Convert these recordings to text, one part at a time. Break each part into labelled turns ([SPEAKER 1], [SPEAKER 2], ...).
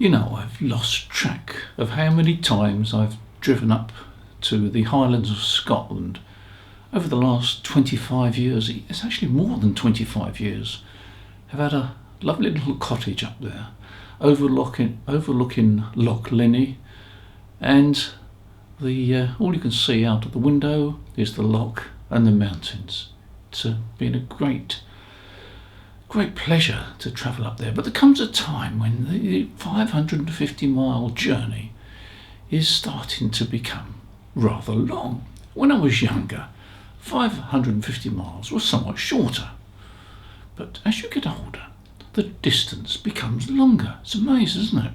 [SPEAKER 1] You know, I've lost track of how many times I've driven up to the Highlands of Scotland over the last 25 years. It's actually more than 25 years. I've had a lovely little cottage up there overlooking Loch and all you can see out of the window is the loch and the mountains. It's been a great pleasure to travel up there, but there comes a time when the 550-mile journey is starting to become rather long. When I was younger, 550 miles was somewhat shorter, but as you get older, the distance becomes longer. It's amazing, isn't it?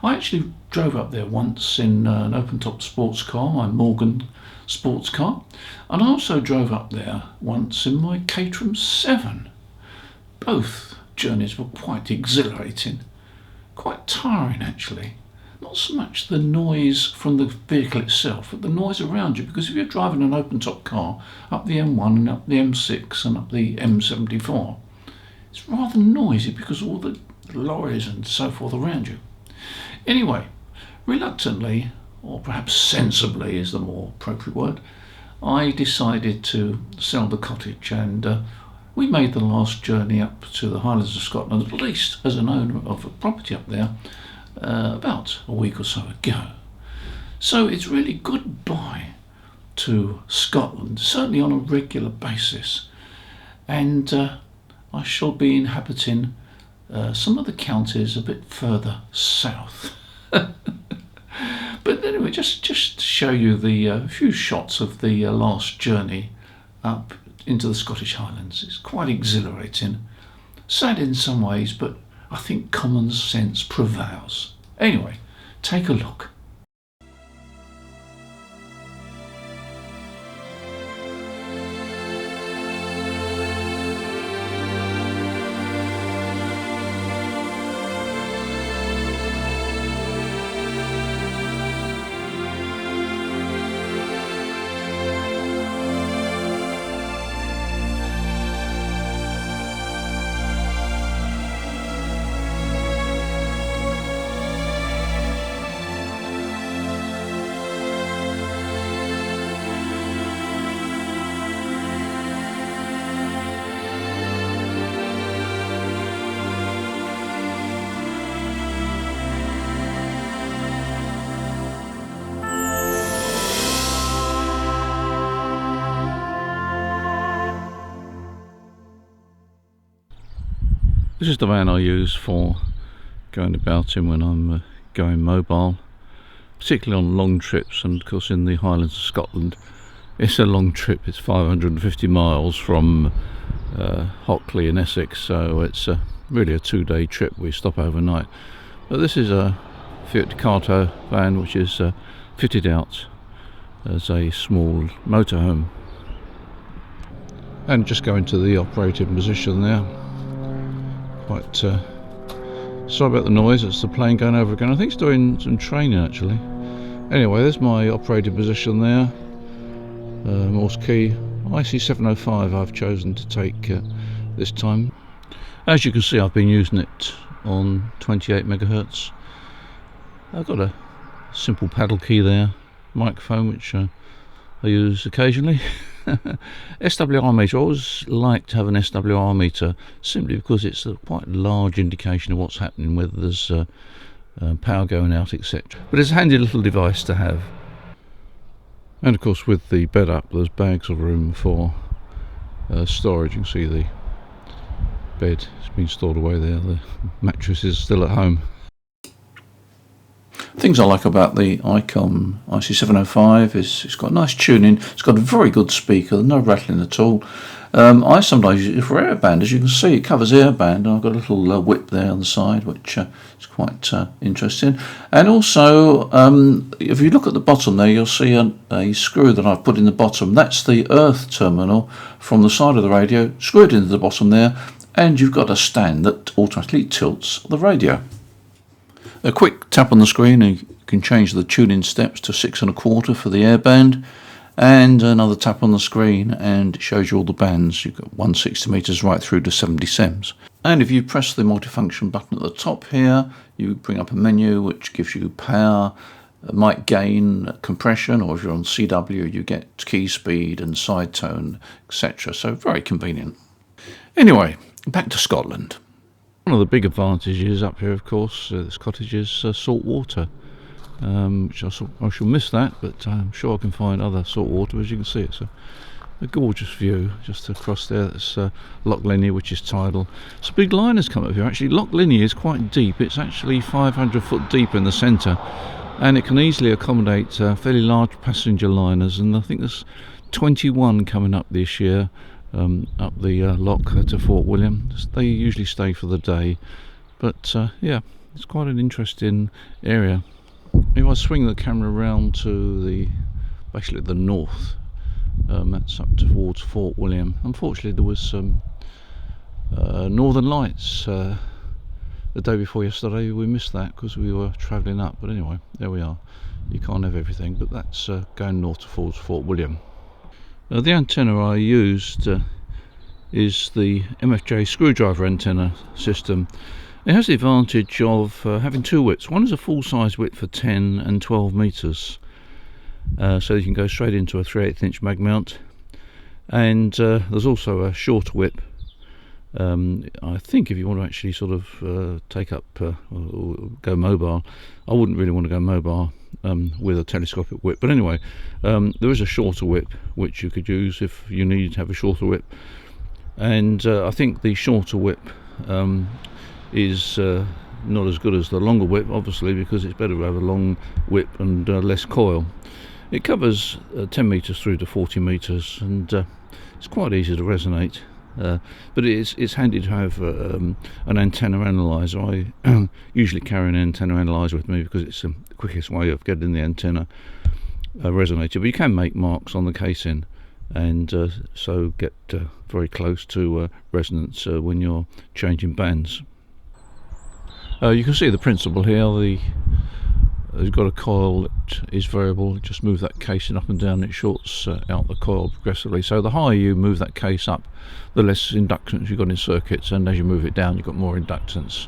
[SPEAKER 1] I actually drove up there once in an open-top sports car, my Morgan sports car, and I also drove up there once in my Caterham 7. Both journeys were quite exhilarating, quite tiring actually. Not so much the noise from the vehicle itself, but the noise around you, because if you're driving an open-top car up the M1 and up the M6 and up the M74, it's rather noisy because of all the lorries and so forth around you. Anyway, reluctantly, or perhaps sensibly is the more appropriate word, I decided to sell the cottage, and we made the last journey up to the Highlands of Scotland, at least as an owner of a property up there, about a week or so ago. So it's really goodbye to Scotland, certainly on a regular basis, and I shall be inhabiting some of the counties a bit further south. But anyway, just to show you the few shots of the last journey up into the Scottish Highlands. It's quite exhilarating, sad in some ways, but I think common sense prevails. Anyway, take a look. This is the van I use for going about in when I'm going mobile, particularly on long trips, and of course in the Highlands of Scotland it's a long trip. It's 550 miles from Hockley in Essex, so it's really a 2-day trip. We stop overnight. But this is a Fiat Ducato van which is fitted out as a small motorhome. And just go into the operating position there. Quite sorry about the noise, it's the plane going over again. I think it's doing some training actually. Anyway, there's my operating position there. Morse key, IC705 I've chosen to take this time. As you can see, I've been using it on 28 megahertz. I've got a simple paddle key there, microphone which I use occasionally. SWR meter, I always like to have an SWR meter simply because it's a quite large indication of what's happening, whether there's power going out, etc. But it's a handy little device to have. And of course with the bed up there's bags of room for storage. You can see the bed has been stored away there, the mattress is still at home. Things I like about the ICOM IC705 is it's got nice tuning, it's got a very good speaker, no rattling at all. I sometimes use it for airband. As you can see, it covers airband, and I've got a little whip there on the side which is quite interesting. And also if you look at the bottom there, you'll see a screw that I've put in the bottom. That's the earth terminal from the side of the radio, screwed into the bottom there, and you've got a stand that automatically tilts the radio. A quick tap on the screen and you can change the tuning steps to 6 1/4 for the airband, and another tap on the screen and it shows you all the bands. You've got 160 meters right through to 70 sems. And if you press the multifunction button at the top here, you bring up a menu which gives you power, mic gain, compression, or if you're on CW you get key speed and side tone, etc. So very convenient. Anyway, back to Scotland. One of the big advantages up here, of course, this cottage is salt water. Which I shall miss that, but I'm sure I can find other salt water. As you can see, it's a gorgeous view just across there. That's Loch Linnhe, which is tidal. So big liners come up here. Actually, Loch Linnhe is quite deep. It's actually 500 foot deep in the centre, and it can easily accommodate fairly large passenger liners. And I think there's 21 coming up this year up the loch to Fort William. They usually stay for the day, but yeah, it's quite an interesting area. If I swing the camera around to basically the north, that's up towards Fort William. Unfortunately, there was some northern lights the day before yesterday. We missed that because we were travelling up. But anyway, there we are. You can't have everything, but that's going north towards Fort William. The antenna I used is the MFJ screwdriver antenna system. It has the advantage of having two widths. One is a full-size width for 10 and 12 metres, so you can go straight into a 3/8 inch mag mount, and there's also a shorter width. I think if you want to actually sort of take up or go mobile, I wouldn't really want to go mobile with a telescopic whip, but anyway, there is a shorter whip which you could use if you needed to have a shorter whip, and I think the shorter whip is not as good as the longer whip, obviously, because it's better to have a long whip and less coil. It covers 10 metres through to 40 metres, and it's quite easy to resonate. But it's handy to have an antenna analyzer. I usually carry an antenna analyzer with me because it's the quickest way of getting the antenna resonator. But you can make marks on the casing, and so get very close to resonance when you're changing bands. You can see the principle here. You've got a coil that is variable. Just move that casing up and down, it shorts out the coil progressively. So the higher you move that case up, the less inductance you've got in circuits, and as you move it down you've got more inductance,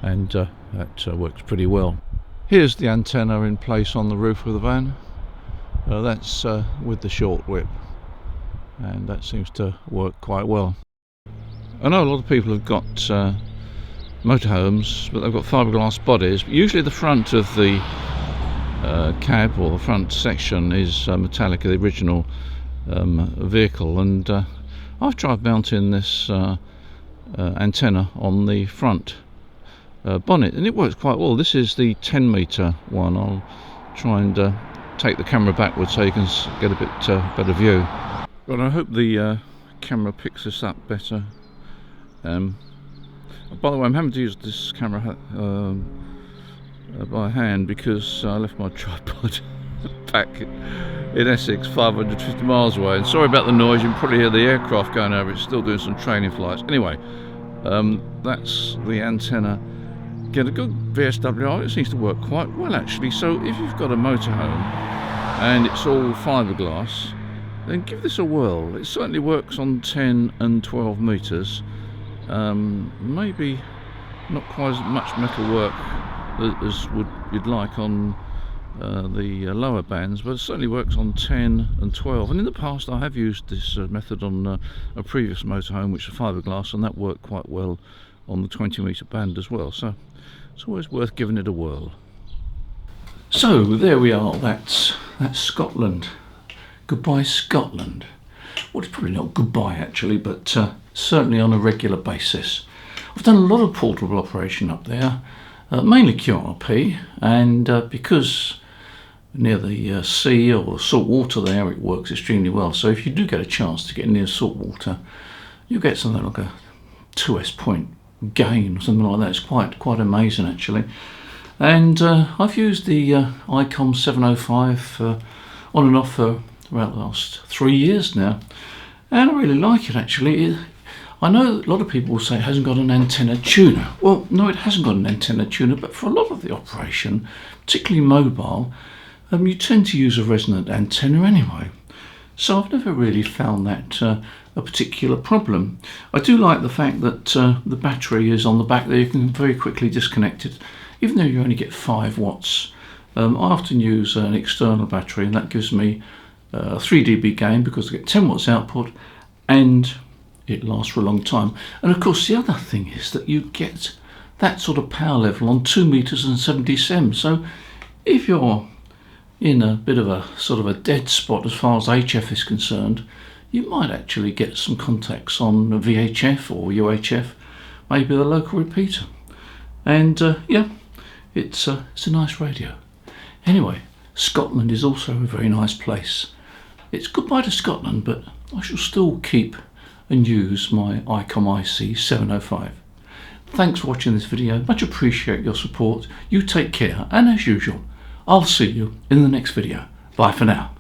[SPEAKER 1] and that works pretty well. Here's the antenna in place on the roof of the van. That's with the short whip, and that seems to work quite well. I know a lot of people have got motorhomes, but they've got fiberglass bodies. Usually the front of the cab or the front section is metallic, the original vehicle, and I've tried mounting this antenna on the front bonnet, and it works quite well. This is the 10 metre one. I'll try and take the camera backwards so you can get a bit better view. But I hope the camera picks this up better. By the way, I'm having to use this camera by hand because I left my tripod back in Essex, 550 miles away. And sorry about the noise, you can probably hear the aircraft going over. It's still doing some training flights. Anyway, that's the antenna. Get a good VSWR. It seems to work quite well, actually. So if you've got a motorhome and it's all fiberglass, then give this a whirl. It certainly works on 10 and 12 metres. Maybe not quite as much metal work as you'd like on the lower bands, but it certainly works on 10 and 12. And in the past I have used this method on a previous motorhome, which is fiberglass, and that worked quite well on the 20 metre band as well. So it's always worth giving it a whirl. So there we are. That's Scotland. Goodbye, Scotland. Well, it's probably not goodbye actually, but certainly on a regular basis. I've done a lot of portable operation up there, mainly QRP, and because near the sea or salt water there, it works extremely well. So if you do get a chance to get near salt water, you get something like a 2S point gain or something like that. It's quite amazing actually. And I've used the ICOM 705 on and off for about the last 3 years now, and I really like it actually. I know a lot of people will say it hasn't got an antenna tuner. Well, no, it hasn't got an antenna tuner, but for a lot of the operation, particularly mobile, you tend to use a resonant antenna anyway. So I've never really found that a particular problem. I do like the fact that the battery is on the back there. You can very quickly disconnect it, even though you only get 5 watts. I often use an external battery, and that gives me a 3 dB gain because I get 10 watts output and it lasts for a long time. And of course the other thing is that you get that sort of power level on 2 meters and 70 cm. So if you're in a bit of a sort of a dead spot as far as HF is concerned, you might actually get some contacts on VHF or UHF, maybe the local repeater. And yeah, it's a nice radio. Anyway, Scotland is also a very nice place. It's goodbye to Scotland, but I shall still keep and use my ICOM IC 705. Thanks for watching this video. Much appreciate your support. You take care, and as usual, I'll see you in the next video. Bye for now.